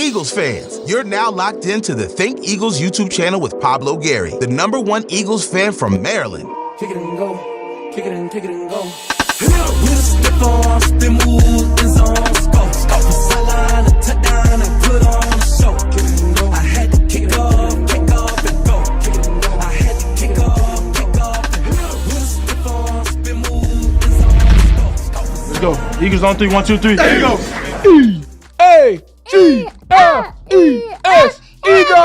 Eagles fans, you're now locked into the Think Eagles YouTube channel with Pablo Gary, the #1 Eagles fan from Maryland. Kick it and go, kick it and go. With a stiff arm, spin move, in zone, go. Stop the sideline and touchdown and put on a show. Kick it and go. I had to kick off and go. Kick it and go. I had to kick off and go. With a stiff arm, spin move, in zone, go. Let's go. Eagles on 3, 1, 2, 3. There you go. E-A-G-L-E-S, Eagles!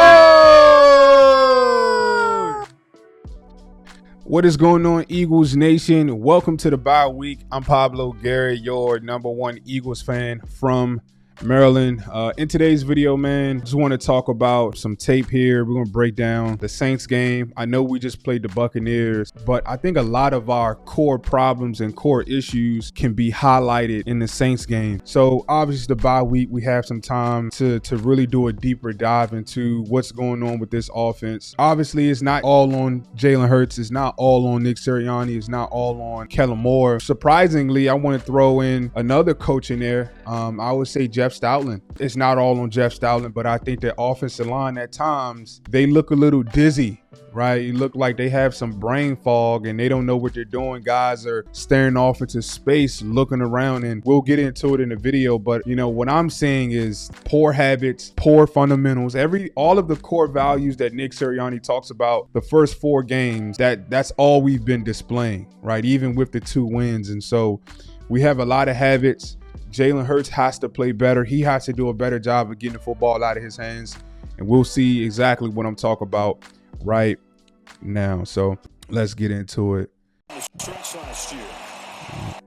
What is going on, Eagles Nation? Welcome to the bye week. I'm Pablo Gary, your #1 Eagles fan from Maryland. In today's video, man, just want to talk about some tape here. We're going to break down the Saints game. I know we just played the Buccaneers, but I think a lot of our core problems and core issues can be highlighted in the Saints game. So obviously the bye week, we have some time to really do a deeper dive into what's going on with this offense. Obviously, it's not all on Jalen Hurts. It's not all on Nick Sirianni. It's not all on Kellen Moore. Surprisingly, I want to throw in another coach in there. I would say Jeff Stoutland. It's not all on Jeff Stoutland, but I think the offensive line at times, they look a little dizzy, right? You look like they have some brain fog and they don't know what they're doing. Guys are staring off into space, looking around, and we'll get into it in the video. But, you know, what I'm saying is poor habits, poor fundamentals, all of the core values that Nick Sirianni talks about the first 4 games, that's all we've been displaying, right? Even with the 2 wins. And so we have a lot of habits. Jalen Hurts has to play better. He has to do a better job of getting the football out of his hands. And we'll see exactly what I'm talking about right now. So let's get into it.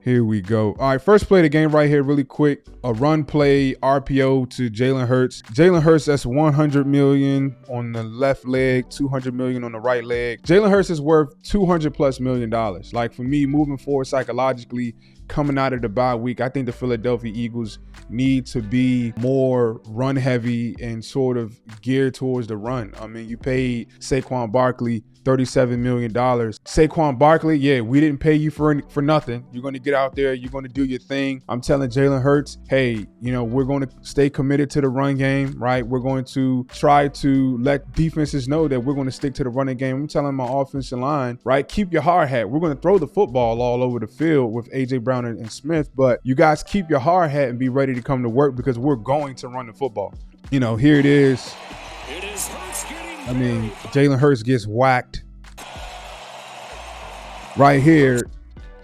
Here we go. All right, first play of the game right here, really quick. A run play, RPO to Jalen Hurts. Jalen Hurts, that's $100 million on the left leg, $200 million on the right leg. Jalen Hurts is worth $200+ million. Like, for me, moving forward psychologically, coming out of the bye week, I think the Philadelphia Eagles need to be more run heavy and sort of geared towards the run. I mean, you paid Saquon Barkley $37 million. Saquon Barkley, yeah, we didn't pay you for nothing. You're going to get out there. You're going to do your thing. I'm telling Jalen Hurts, hey, you know, we're going to stay committed to the run game, right? We're going to try to let defenses know that we're going to stick to the running game. I'm telling my offensive line, right, keep your hard hat. We're going to throw the football all over the field with A.J. Brown and Smith, but you guys keep your hard hat and be ready to come to work because we're going to run the football. You know, here it is. I mean, Jalen Hurts gets whacked. Right here,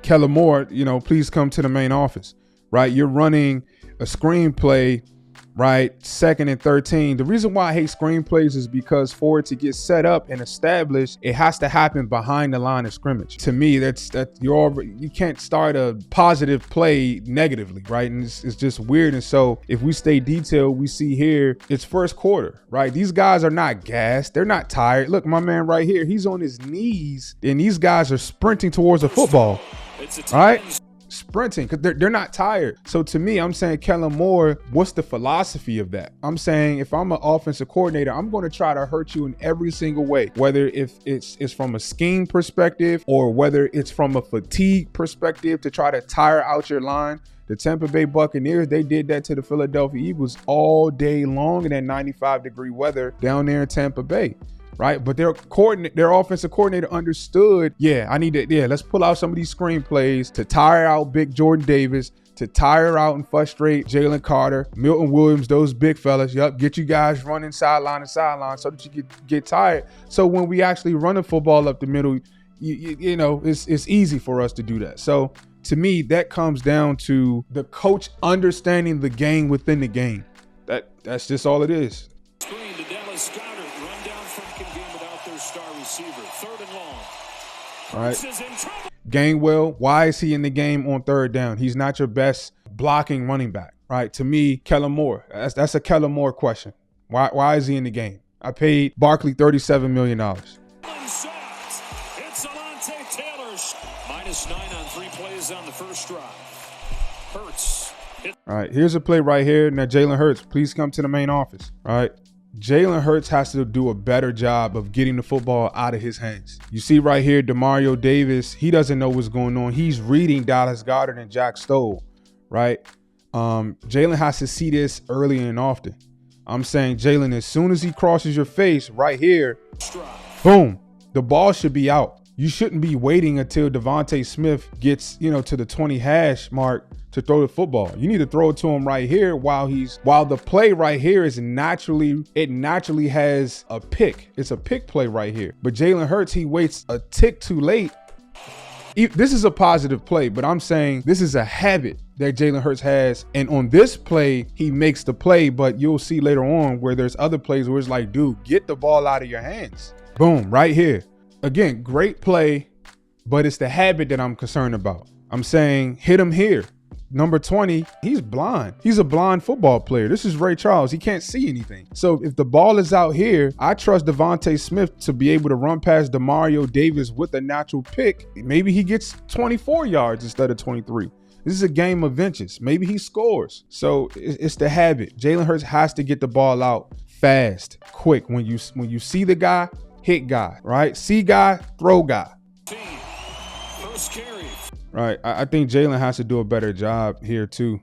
Kellen Moore, you know, please come to the main office, right? You're running a screenplay, right? 2nd and 13. The reason why I hate screenplays is because for it to get set up and established, it has to happen behind the line of scrimmage. To me, you can't start a positive play negatively, right? And it's just weird. And so if we stay detailed, we see here it's first quarter, right? These guys are not gassed. They're not tired. Look, my man right here, he's on his knees and these guys are sprinting towards the football, right? Sprinting because they're not tired. So to me, I'm saying, Kellen Moore, what's the philosophy of that? I'm saying, if I'm an offensive coordinator, I'm going to try to hurt you in every single way, whether if it's from a scheme perspective or whether it's from a fatigue perspective to try to tire out your line. The Tampa Bay Buccaneers, they did that to the Philadelphia Eagles all day long in that 95-degree weather down there in Tampa Bay. Right, but their offensive coordinator understood, let's pull out some of these screenplays to tire out big Jordan Davis, to tire out and frustrate Jalen Carter, Milton Williams, those big fellas. Yep, get you guys running sideline to sideline so that you get tired. So when we actually run the football up the middle, you know, it's easy for us to do that. So to me, that comes down to the coach understanding the game within the game. That's just all it is. All right. Gainwell, why is he in the game on 3rd down? He's not your best blocking running back, right? To me, Kellen Moore, that's a Kellen Moore question. Why is he in the game? I paid Barkley $37 million. It's Alontae Taylor's -9 on 3 plays on the first drive. Hurts. All right, here's a play right here. Now, Jalen Hurts, please come to the main office. All right. Jalen Hurts has to do a better job of getting the football out of his hands. You see right here, Demario Davis, he doesn't know what's going on. He's reading Dallas Goedert and Jack Stoll, right? Jalen has to see this early and often. I'm saying, Jalen, as soon as he crosses your face right here, boom, the ball should be out. You shouldn't be waiting until Devontae Smith gets, to the 20 hash mark to throw the football. You need to throw it to him right here while the play right here is naturally has a pick. It's a pick play right here. But Jalen Hurts, he waits a tick too late. This is a positive play, but I'm saying this is a habit that Jalen Hurts has. And on this play, he makes the play, but you'll see later on where there's other plays where it's like, dude, get the ball out of your hands. Boom, right here. Again, great play, but it's the habit that I'm concerned about. I'm saying hit him here. Number 20, he's blind. He's a blind football player. This is Ray Charles. He can't see anything. So if the ball is out here, I trust Devontae Smith to be able to run past Demario Davis with a natural pick. Maybe he gets 24 yards instead of 23. This is a game of inches. Maybe he scores. So it's the habit. Jalen Hurts has to get the ball out fast, quick. When you see the guy, hit guy, right? See guy, throw guy. First carry. Right. I think Jalen has to do a better job here too,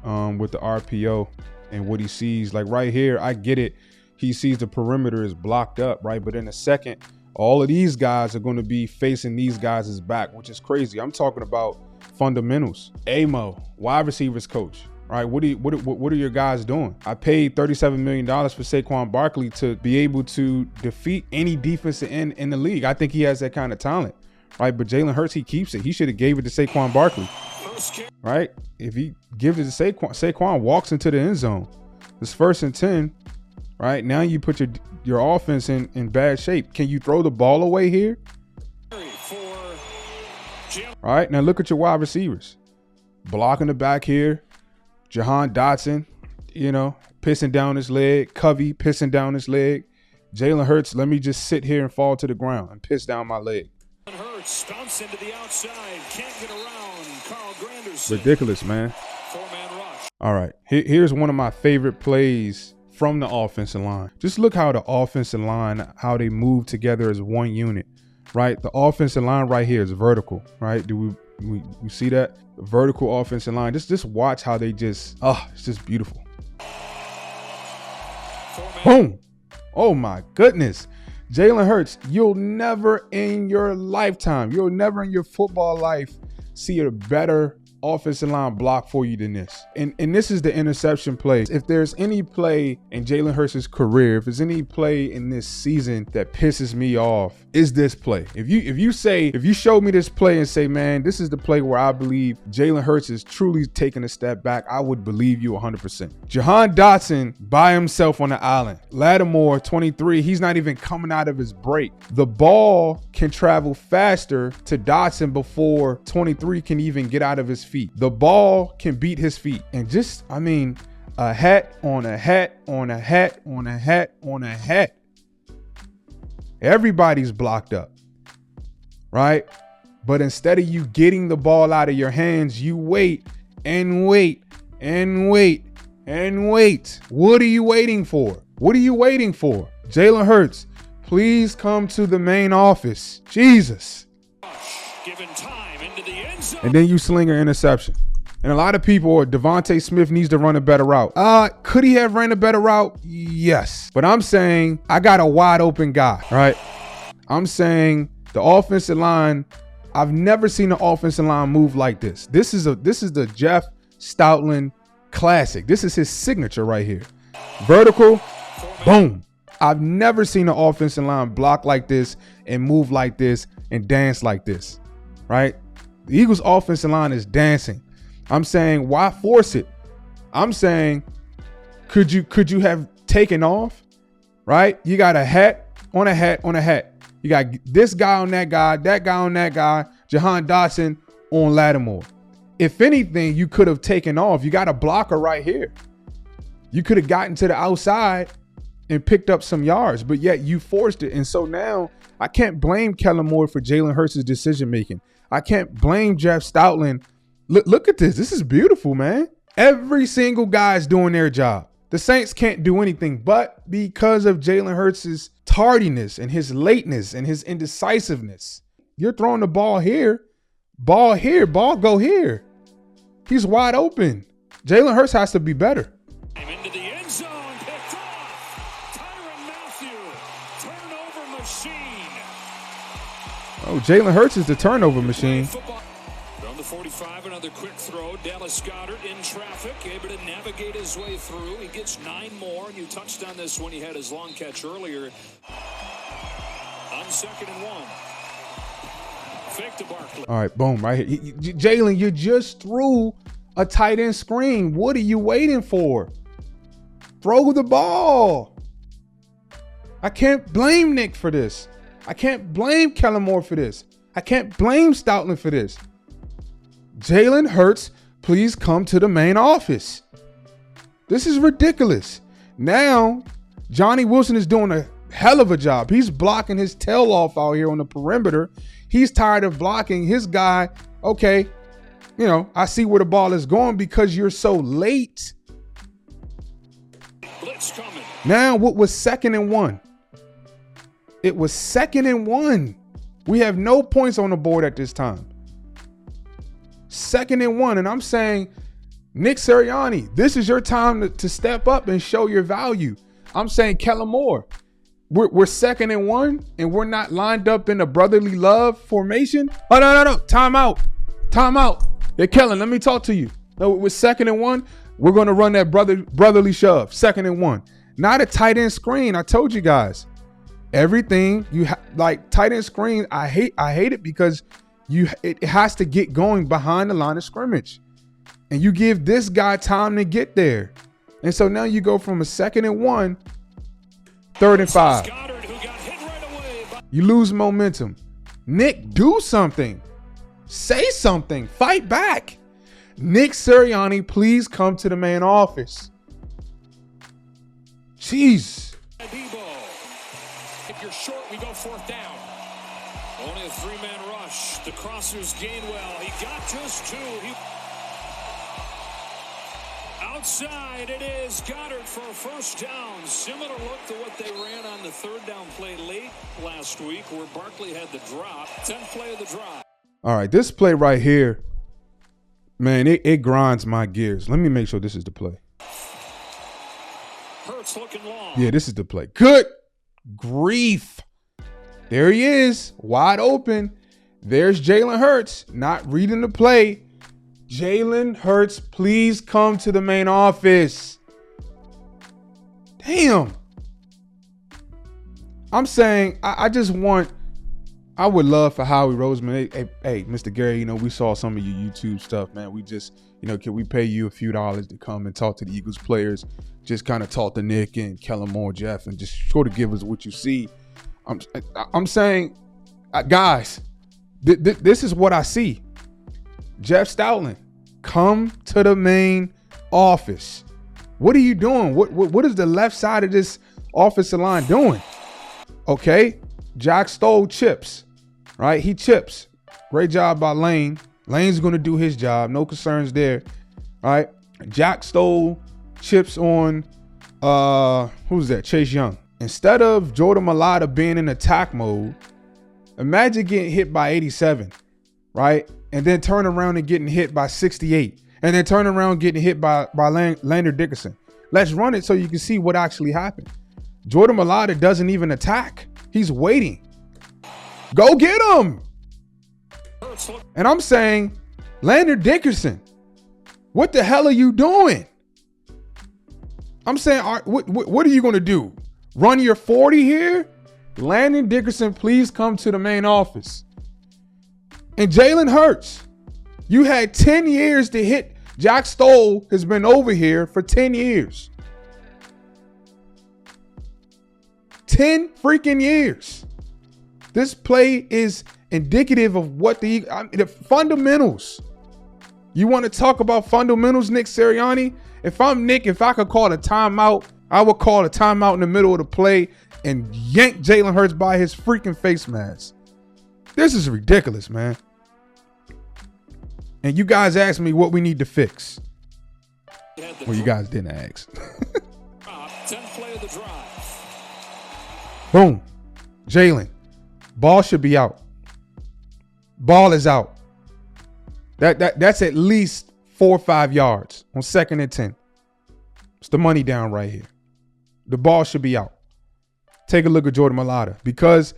with the RPO and what he sees. Like right here, I get it. He sees the perimeter is blocked up, right? But in a second, all of these guys are going to be facing these guys' back, which is crazy. I'm talking about fundamentals. AMO, wide receivers coach, right? What are your guys doing? I paid $37 million for Saquon Barkley to be able to defeat any defensive end in the league. I think he has that kind of talent. Right, but Jalen Hurts, he keeps it. He should have gave it to Saquon Barkley, right? If he gives it to Saquon walks into the end zone. It's 1st and 10, right? Now you put your offense in bad shape. Can you throw the ball away here? All right, now look at your wide receivers. Blocking the back here. Jahan Dotson, pissing down his leg. Covey pissing down his leg. Jalen Hurts, let me just sit here and fall to the ground and piss down my leg. Hurts bounce into the outside, can't get around. Carl Granderson. Ridiculous, man. Four-man rush. All right, here's one of my favorite plays from the offensive line. Just look how the offensive line, how they move together as one unit, right? The offensive line right here is vertical, right? Do we see that? The vertical offensive line. Just watch how they it's just beautiful. Boom. Oh my goodness. Jalen Hurts, you'll never in your lifetime, you'll never in your football life see a better offensive line block for you than this. And this is the interception play. If there's any play in Jalen Hurts' career, if there's any play in this season that pisses me off, is this play. If you show me this play and say, man, this is the play where I believe Jalen Hurts is truly taking a step back, I would believe you 100%. Jahan Dotson by himself on the island. Lattimore, 23, he's not even coming out of his break. The ball can travel faster to Dotson before 23 can even get out of his feet. The ball can beat his feet. And a hat on a hat on a hat on a hat on a hat. Everybody's blocked up, right? But instead of you getting the ball out of your hands, you wait and wait and wait and wait. What are you waiting for? What are you waiting for? Jalen Hurts, please come to the main office. Jesus. Given time into the end zone. And then you sling an interception. And a lot of people, Devontae Smith needs to run a better route. Could he have ran a better route? Yes. But I'm saying I got a wide open guy, right? I'm saying the offensive line, I've never seen the offensive line move like this. This is the Jeff Stoutland classic. This is his signature right here. Vertical, boom. I've never seen the offensive line block like this and move like this and dance like this, right? The Eagles offensive line is dancing. I'm saying, why force it? I'm saying, could you have taken off, right? You got a hat on a hat on a hat. You got this guy on that guy on that guy, Jahan Dotson on Lattimore. If anything, you could have taken off. You got a blocker right here. You could have gotten to the outside and picked up some yards, but yet you forced it. And so now I can't blame Kellen Moore for Jalen Hurts' decision-making. I can't blame Jeff Stoutland. Look at this. This is beautiful, man. Every single guy is doing their job. The Saints can't do anything, but because of Jalen Hurts' tardiness and his lateness and his indecisiveness, you're throwing the ball here, ball go here. He's wide open. Jalen Hurts has to be better. Into the end end zone, picked off. Tyrann Mathieu, turnover machine. Oh, Jalen Hurts is the turnover machine. From the 45, another quick throw. Dallas Goedert in traffic, able to navigate his way through. He gets 9 more, and you touched on this when he had his long catch earlier. On 2nd and 1. Fake to Barkley. All right, boom, right here. Jalen, you just threw a tight end screen. What are you waiting for? Throw the ball. I can't blame Nick for this. I can't blame Kellen Moore for this. I can't blame Stoutland for this. Jalen Hurts, please come to the main office. This is ridiculous. Now, Johnny Wilson is doing a hell of a job. He's blocking his tail off out here on the perimeter. He's tired of blocking his guy. Okay, you know, I see where the ball is going because you're so late. Blitz coming. Now, what was 2nd and 1? It was 2nd and 1. We have no points on the board at this time. 2nd and 1. And I'm saying, Nick Sirianni, this is your time to step up and show your value. I'm saying, Kellen Moore, we're 2nd and 1 and we're not lined up in a brotherly love formation. Oh, no. Time out. Yeah, Kellen, let me talk to you. No, we're 2nd and 1. We're going to run that brotherly shove. 2nd and 1. Not a tight end screen. I told you guys. Everything like tight end screen, I hate it because it has to get going behind the line of scrimmage. And you give this guy time to get there. And so now you go from a 2nd and 1, 3rd and 5. You lose momentum. Nick, do something. Say something. Fight back. Nick Sirianni, please come to the main office. Jeez. If you're short, we go 4th down. Only a 3-man rush. The crossers gain well. He got just 2. Outside, it is Goedert for a 1st down. Similar look to what they ran on the 3rd down play late last week where Barkley had the drop. 10th play of the drive. All right, this play right here, man, it grinds my gears. Let me make sure this is the play. Hurts looking long. Yeah, this is the play. Good grief. There he is, wide open. There's Jalen Hurts, not reading the play. Jalen Hurts, please come to the main office. Damn. I'm saying, I would love for Howie Roseman. Hey, Mr. Gary, we saw some of your YouTube stuff, man. We just, can we pay you a few dollars to come and talk to the Eagles players? Just kind of talk to Nick and Kellen Moore, Jeff, and just sort of give us what you see. I'm saying, guys, this is what I see. Jeff Stoutland, come to the main office. What are you doing? What is the left side of this offensive line doing? Okay, Jack Stoll chips, right? He chips. Great job by Lane. Lane's going to do his job. No concerns there, right? Jack Stoll chips on, who's that? Chase Young. Instead of Jordan Mailata being in attack mode, imagine getting hit by 87, right? And then turn around and getting hit by 68. And then turn around and getting hit by Lander Dickerson. Let's run it so you can see what actually happened. Jordan Mailata doesn't even attack. He's waiting. Go get him. And I'm saying, Lander Dickerson, what the hell are you doing? I'm saying, what are you going to do? Run your 40 here? Landon Dickerson, please come to the main office. And Jalen Hurts, you had 10 years to hit. Jack Stoll has been over here for 10 years. 10 freaking years. This play is indicative of what the fundamentals. You want to talk about fundamentals, Nick Sirianni? If I'm Nick, if I could call a timeout, I would call a timeout in the middle of the play and yank Jalen Hurts by his freaking face mask. This is ridiculous, man. And you guys asked me what we need to fix. Well, you guys didn't ask. 10th play of the drive. Boom. Jalen. Ball should be out. Ball is out. That's at least 4 or 5 yards on 2nd and 10. It's the money down right here. The ball should be out. Take a look at Jordan Mailata. Because,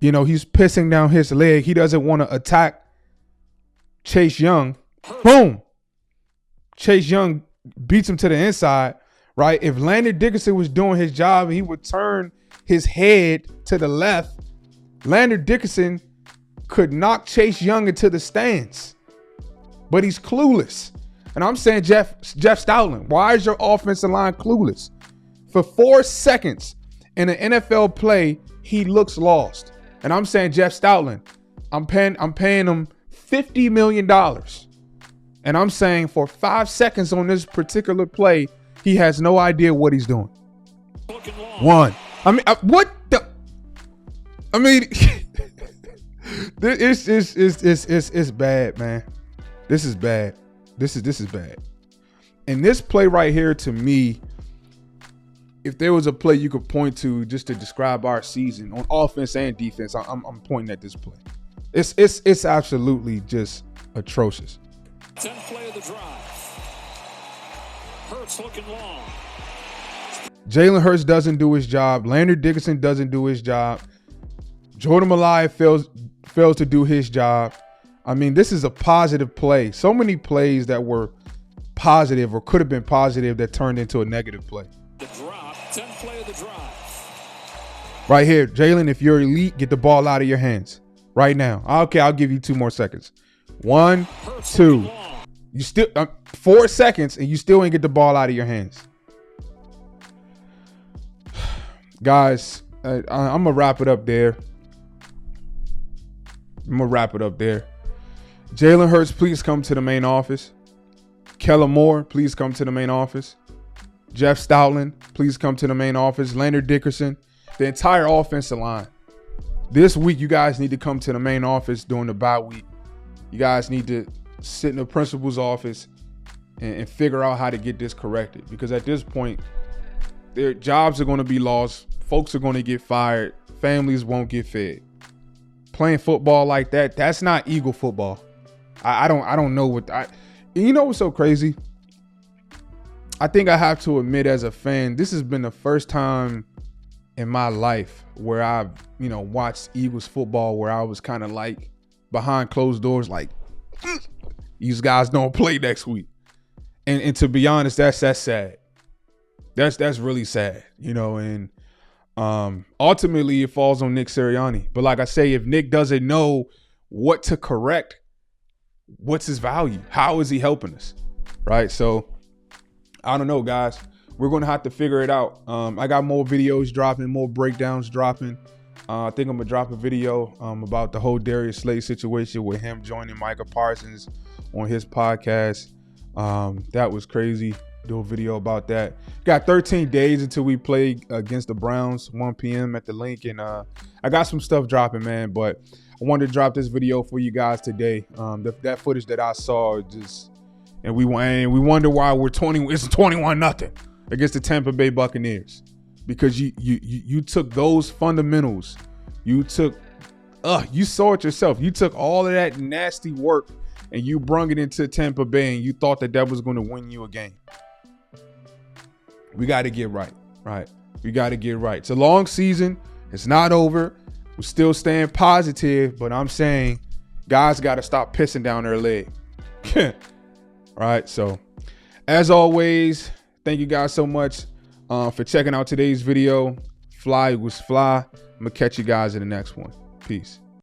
you know, he's pissing down his leg. He doesn't want to attack Chase Young. Boom. Chase Young beats him to the inside, right? If Landon Dickerson was doing his job and he would turn his head to the left, Landon Dickerson could knock Chase Young into the stands. But he's clueless. And I'm saying, Jeff Stoutland, why is your offensive line clueless? For 4 seconds in an NFL play, he looks lost. And I'm saying, Jeff Stoutland, I'm paying him $50 million. And I'm saying for 5 seconds on this particular play, he has no idea what he's doing. One. I mean, what the? I mean, it's bad, man. This is bad. This is bad. And this play right here, to me, if there was a play you could point to just to describe our season on offense and defense, I'm pointing at this play. It's absolutely just atrocious. 10th play of the drive. Hurts looking long. Jalen Hurts doesn't do his job. Landon Dickerson doesn't do his job. Jordan Mailata fails to do his job. I mean, this is a positive play. So many plays that were positive or could have been positive that turned into a negative play. The drop. 10th play of the drive. Right here, Jalen, if you're elite, get the ball out of your hands right now. Okay, I'll give you 2 more seconds. 1, 2. You still 4 seconds and you still ain't get the ball out of your hands. Guys, I'm going to wrap it up there. Jalen Hurts, please come to the main office. Kellen Moore, please come to the main office. Jeff Stoutland, please come to the main office. Landon Dickerson, the entire offensive line. This week, you guys need to come to the main office during the bye week. You guys need to sit in the principal's office and figure out how to get this corrected. Because at this point, their jobs are going to be lost. Folks are going to get fired. Families won't get fed. Playing football like that, that's not Eagle football. I don't know what you know what's so crazy? I think I have to admit, as a fan, this has been the first time in my life where I've, watched Eagles football where I was kind of like behind closed doors, like, these guys don't play next week. And to be honest, that's sad. That's really sad, and ultimately it falls on Nick Sirianni. But like I say, if Nick doesn't know what to correct, what's his value? How is he helping us? Right? So I don't know, guys. We're going to have to figure it out. I got more videos dropping, more breakdowns dropping. I think I'm going to drop a video about the whole Darius Slade situation with him joining Micah Parsons on his podcast. That was crazy. Do a video about that. Got 13 days until we play against the Browns, 1 p.m. at the link. And I got some stuff dropping, man. But I wanted to drop this video for you guys today. That footage that I saw, and we wonder why it's 21-0 against the Tampa Bay Buccaneers, because you took those fundamentals, you saw it yourself. You took all of that nasty work and you brung it into Tampa Bay, and you thought that was going to win you a game. We got to get right. We got to get right. It's a long season. It's not over. We're still staying positive, but I'm saying guys got to stop pissing down their leg. Right. So as always, thank you guys so much for checking out today's video. Fly was fly. I'm going to catch you guys in the next one. Peace.